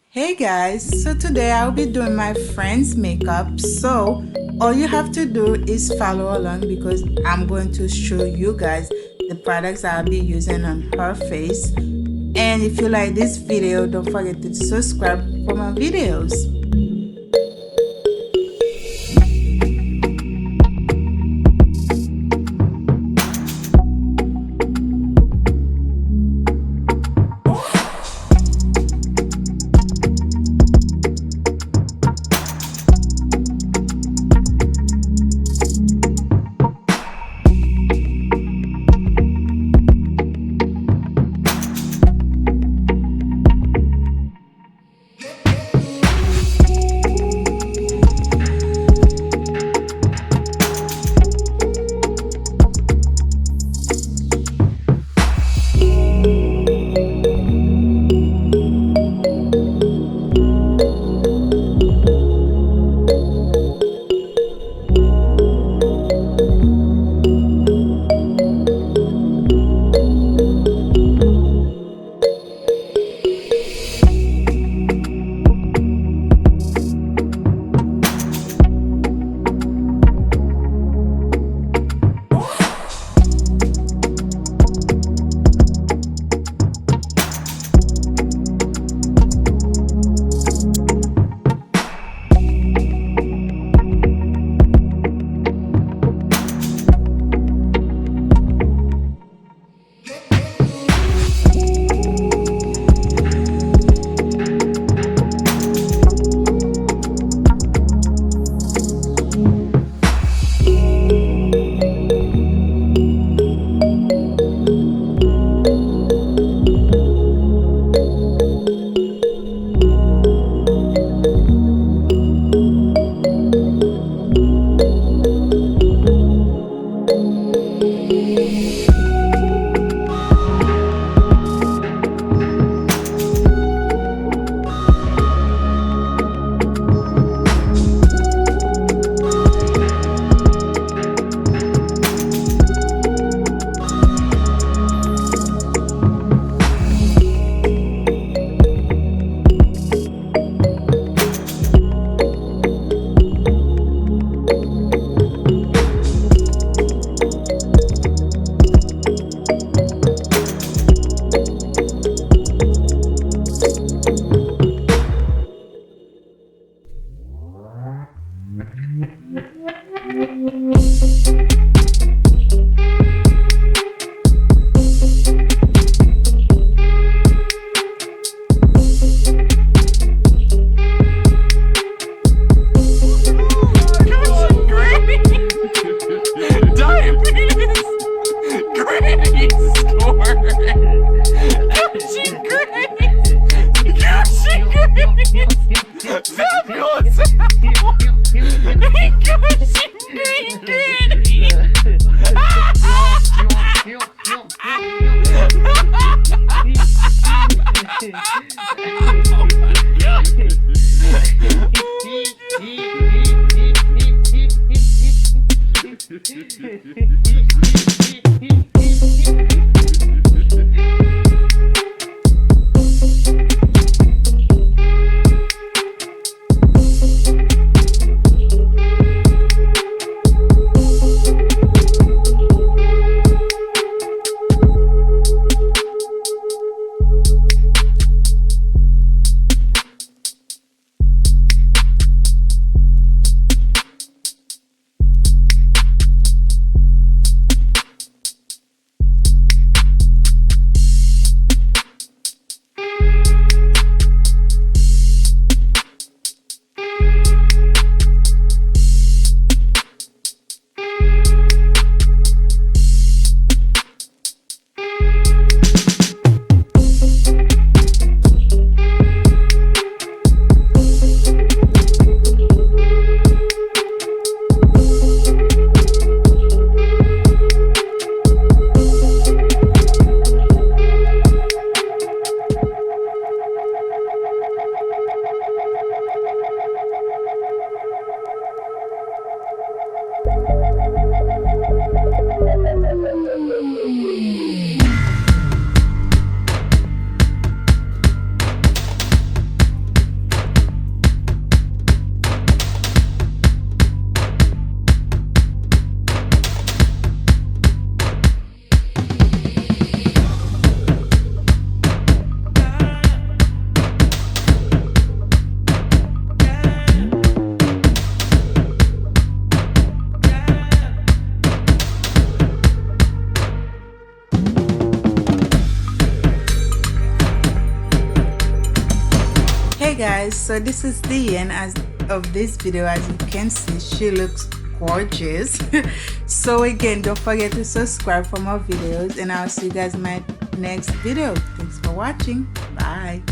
Hey guys, so today I'll be doing my friend's makeup. So all you have to do is follow along because I'm going to show you guys the products I'll be using on her face. And if you like this video, don't forget to subscribe for my videos. Diabetes! Granny score! Gucci Grace! Gucci Grace! Fabulous apple! Gucci Green Granny! Oh my god! guys, so this is the end of this video. As you can see, she looks gorgeous. So again, don't forget to subscribe for more videos, and I'll see you guys in my next video. Thanks for watching. Bye.